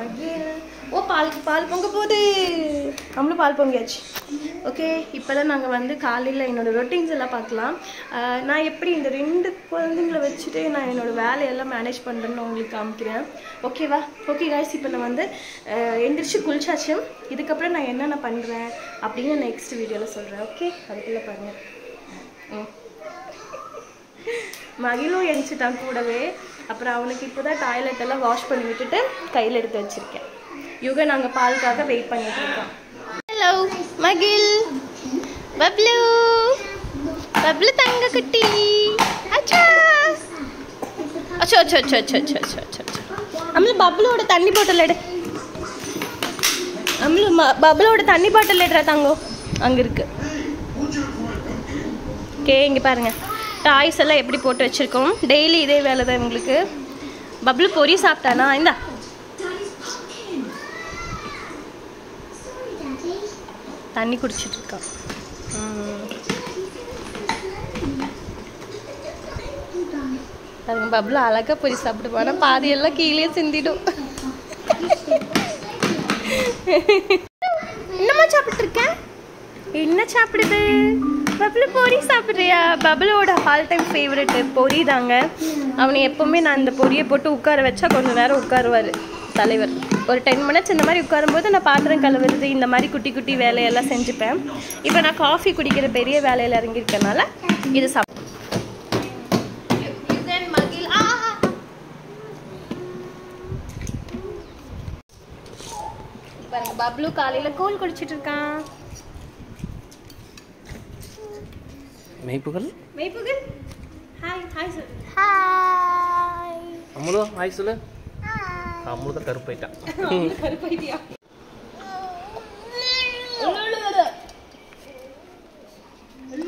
மகிழ். ஓ பால் பொங்க போகுது. நம்மளும் பால் பொங்கியாச்சு. ஓகே, இப்போ தான் நாங்கள் வந்து காலையில் என்னோடய ரொட்டீன்ஸ் எல்லாம் பார்க்கலாம். நான் எப்படி இந்த 2 குழந்தைங்களை வச்சுட்டு நான் என்னோடய வேலையெல்லாம் மேனேஜ் பண்ணுறேன்னு உங்களுக்கு காமிக்கிறேன். ஓகேவா? ஓகே காய்ஸ், இப்போ நான் வந்து எந்திரிச்சு குளிச்சாச்சு. இதுக்கப்புறம் நான் என்னென்ன பண்ணுறேன் அப்படின்னு நெக்ஸ்ட் வீடியோவில் சொல்கிறேன். ஓகே, அதுக்குள்ளே பாருங்கள். மகிழும் எழுந்துட்டான் கூடவே. அப்புறம் அவனுக்கு இப்போ தான் டாய்லெட் எல்லாம் வாஷ் பண்ணி விட்டுட்டு கையில் எடுத்து வச்சுருக்கேன். யுகன் நாங்கள் பாலுக்காக வெயிட் பண்ணிட்டு இருக்கோம். ஹலோ மகிழ், பப்ளு, பப்ளு தங்க குட்டி. அச்சா அச்சோ அச்சோ அச்சோ அச்சோ அச்சோ அச்சோ அச்சோ. அம்மளு பப்ளோட தண்ணி பாட்டில் எடு. அம்மளு பப்ளோட தண்ணி பாட்டில் எடுறா தங்கோ. அங்கே இருக்கு. ஓகே, இங்கே பாருங்கள் டாய்ஸ் எல்லாம் எப்படி போட்டு வச்சுருக்கோம். டெய்லி இதே வேலை தான் உங்களுக்கு. பப்ளு பொரி சாப்பிட்டானா? இந்தா தண்ணி குடிச்சிட்டு இருக்கான். அதுங்க பப்ளு அழகாக பொரி சாப்பிடுவானா, பாதியெல்லாம் கீழே சிந்திடும். என்னம்மா சாப்பிட்டு இருக்கேன்? என்ன சாப்பிடுது பப்ளு? பொரி சாப்பிட்றியா? பப்ளோட ஆல் டைம் ஃபேவரெட்டு பொரி தாங்க. அவனை எப்போவுமே நான் இந்த பொரியை போட்டு உட்கார வச்சா கொஞ்சம் நேரம் உட்காருவார் தலைவர். ஒரு 10 மினிட்ஸ் இந்த மாதிரி உட்காரும்போது நான் பாத்திரம் கழுவுறது இந்த மாதிரி குட்டி குட்டி வேலையெல்லாம் செஞ்சுப்பேன். இப்போ நான் காஃபி குடிக்கிற பெரிய வேலையில் இறங்கியிருக்கனால இது சாப்பிட்டேன். பாருங்க, பப்ளு காலையில் கூழ் குடிச்சிட்டு இருக்கான். மெய்ப்புகள் ஹாய் ஹாய் சொல்லு. ஹாய் அம்முலோ ஹாய் சொல்லு. அம்முலோ தான் கருப்பாயிட்டான். கருப்பாயிட்டியா?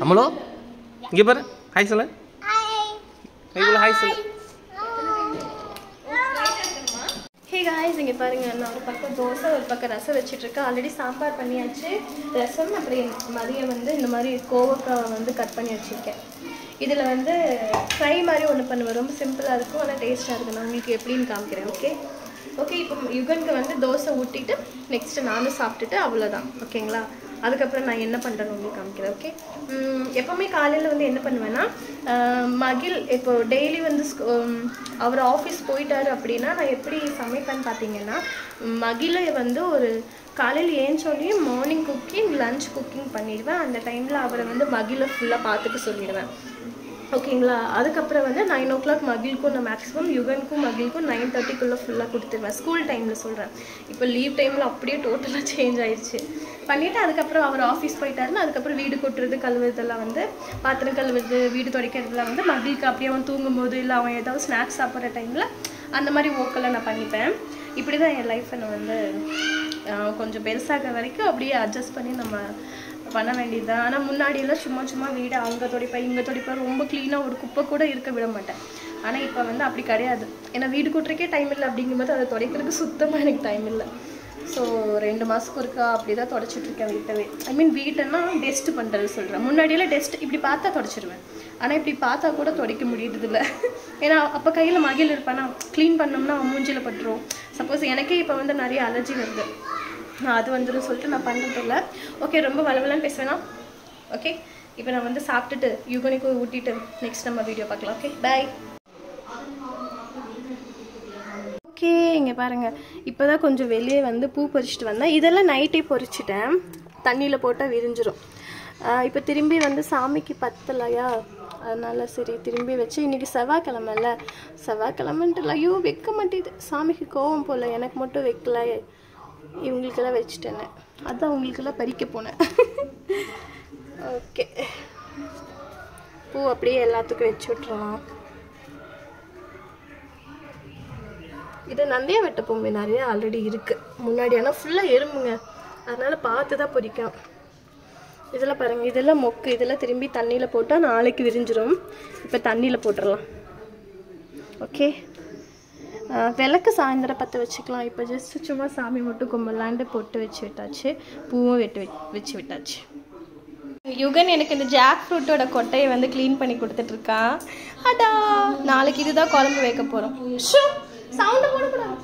அம்முலோ இங்கே பாரு, ஹாய் சொல்லு. ஹாய் சொல்லு. ஹே காய்ஸ், இங்கே பாருங்கள், நான் ஒரு பக்கம் தோசை ஒரு பக்கம் ரசம் வச்சுட்ருக்கேன். ஆல்ரெடி சாம்பார் பண்ணியாச்சு, ரசம். அப்புறம் மதியம் வந்து இந்த மாதிரி கோவக்காவை வந்து கட் பண்ணி வச்சுருக்கேன். இதில் வந்து ஃப்ரை மாதிரி ஒன்று பண்ணுவேன். ரொம்ப சிம்பிளாக இருக்கும், ஆனால் டேஸ்ட்டாக இருக்கும். நான் உங்களுக்கு எப்படின்னு காமிக்கிறேன். ஓகே, இப்போ யுகனுக்கு வந்து தோசை ஊட்டிட்டு நெக்ஸ்ட்டு நானும் சாப்பிட்டுட்டு அவ்வளோதான். ஓகேங்களா? அதுக்கப்புறம் நான் என்ன பண்ணுறேன்னு உங்களுக்கு காமிக்கிறேன். ஓகே, எப்போவுமே காலையில் வந்து என்ன பண்ணுவேன்னா, மகிழ் இப்போ டெய்லி வந்து அவர் ஆஃபீஸ் போயிட்டாரு அப்படின்னா நான் எப்படி சமைப்பேன்னு பார்த்தீங்கன்னா, மகிழை வந்து ஒரு காலையில் ஏஞ்சோடனே மார்னிங் குக்கிங் லன்ச் குக்கிங் பண்ணிடுவேன். அந்த டைமில் அவரை வந்து மகிழை ஃபுல்லாக பார்த்துக்க சொல்லிடுவேன். ஓகேங்களா? அதுக்கப்புறம் வந்து 9 o'clock மகிழுக்கும் நான் மேக்ஸிமம் யுகனுக்கும் மகிழுக்கும் 9:30 ஃபுல்லாக கொடுத்துருவேன். ஸ்கூல் டைமில் சொல்கிறேன். இப்போ லீவ் டைமில் அப்படியே டோட்டலாக சேஞ்ச் ஆயிடுச்சு. பண்ணிவிட்டு அதுக்கப்புறம் அவர் ஆஃபீஸ் போயிட்டாருன்னா அதுக்கப்புறம் வீடு கொட்டுறது கழுவுறதெல்லாம் வந்து பாத்திரம் கழுவுறது வீடு துடைக்கிறதுலாம் வந்து மகிழுக்கு அப்படியே அவன் தூங்கும்போது இல்லை அவன் ஏதாவது ஸ்நாக்ஸ் சாப்பிட்ற டைமில் அந்த மாதிரி ஒர்க்கெல்லாம் நான் பண்ணிப்பேன். இப்படி தான் என் லைஃப்பை நான் வந்து கொஞ்சம் பெருசாகிற வரைக்கும் அப்படியே அட்ஜஸ்ட் பண்ணி நம்ம பண்ண வேண்டியது தான். ஆனால் முன்னாடியெல்லாம் சும்மா வீடு அங்கே துடைப்பேன் இங்கே துடைப்பேன், ரொம்ப க்ளீனாக ஒரு குப்பை கூட இருக்க விட மாட்டேன். ஆனால் இப்போ வந்து அப்படி கிடையாது. ஏன்னா வீடு கூட்டுறக்கே டைம் இல்லை அப்படிங்கும்போது அதை துடைக்கிறதுக்கு சுத்தமாக எனக்கு டைம் இல்லை. ஸோ 2 மாதத்துக்கு ஒருக்கா அப்படி தான் துடைச்சிட்ருக்கேன் வீட்டவே. ஐ மீன் வீட்டென்னா டெஸ்ட் பண்ணுறது சொல்கிறேன். முன்னாடியெல்லாம் டெஸ்ட் இப்படி பார்த்தா துடைச்சிடுவேன், ஆனால் இப்படி பார்த்தா கூட துடைக்க முடியறதில்ல. ஏன்னா அப்போ கையில் மகிழ் இருப்பேன்னா க்ளீன் பண்ணோம்னா மூஞ்சில் பட்டுரும். சப்போஸ் எனக்கே இப்போ வந்து நிறைய அலர்ஜி வருது, அது வந்துடும் சொல்லிட்டு நான் பண்ணுறதில்ல. ஓகே, ரொம்ப வளவலன்னு பேசுவேன்னா. ஓகே, இப்போ நான் வந்து சாப்பிட்டுட்டு யுகனுக்கு ஊட்டிட்டு நெக்ஸ்ட் நம்ம வீடியோ பார்க்கலாம். ஓகே, பாய். ஓகே, இங்கே பாருங்கள், இப்போ தான் கொஞ்சம் வெளியே வந்து பூ பறிச்சுட்டு வந்தேன். இதெல்லாம் நைட்டே பறிச்சிட்டேன், தண்ணியில் போட்டால் விரிஞ்சிடும். இப்போ திரும்பி வந்து சாமிக்கு பத்தலையா, அதனால் சரி திரும்பி வச்சு. இன்றைக்கி செவ்வாய்க்கிழமைல, செவ்வாய்க்கிழமைன்ட்டு ஐயோ வைக்க மாட்டேது, சாமிக்கு கோவம் போல், எனக்கு மட்டும் வைக்கல, இவங்களுக்கெல்லாம் வச்சுட்டேன்னு, அதான் அவங்களுக்கெல்லாம் பறிக்க போனேன். ஓகே, பூ அப்படியே எல்லாத்துக்கும் வச்சு விட்டுறலாம். இது நந்தையா வெட்ட பூமி நிறைய ஆல்ரெடி இருக்குது முன்னாடி, ஆனால் ஃபுல்லாக எறும்புங்க, அதனால் பார்த்து தான் பொறிக்கும். இதெல்லாம் பாருங்கள், இதெல்லாம் மொக்கு, இதெல்லாம் திரும்பி தண்ணியில் போட்டால் நாளைக்கு விரிஞ்சிடும். இப்போ தண்ணியில் போட்டுடலாம். ஓகே, விளக்கு சாயந்தரம் பற்ற வச்சுக்கலாம். இப்போ ஜஸ்ட் சும்மா சாமி மட்டும் கும்பலாண்டு போட்டு வச்சு விட்டாச்சு, பூவும் வச்சு விட்டாச்சு. யுகன் எனக்கு இந்த ஜாக் ஃப்ரூட்டோட கொட்டையை வந்து க்ளீன் பண்ணி கொடுத்துட்ருக்கான். அடா, நாளைக்கு இதுதான் குழம்பு வைக்க போகிறோம். ஷூ சவுண்டு போடக்கூடாது.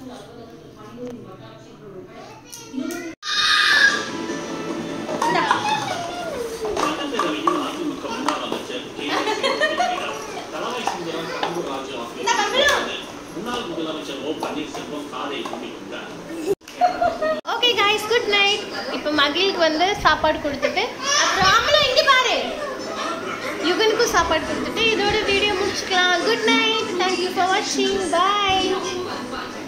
Okay guys good night. இப்போ மகிழுக்கு வந்து சாப்பாடு கொடுத்துட்டு அப்புறம் அம்மா இங்க பாரு யுகனுக்கும் சாப்பாடு கொடுத்துட்டு இதோட வீடியோ முடிச்சுக்கலாம். Good night. Thank you for watching. Bye.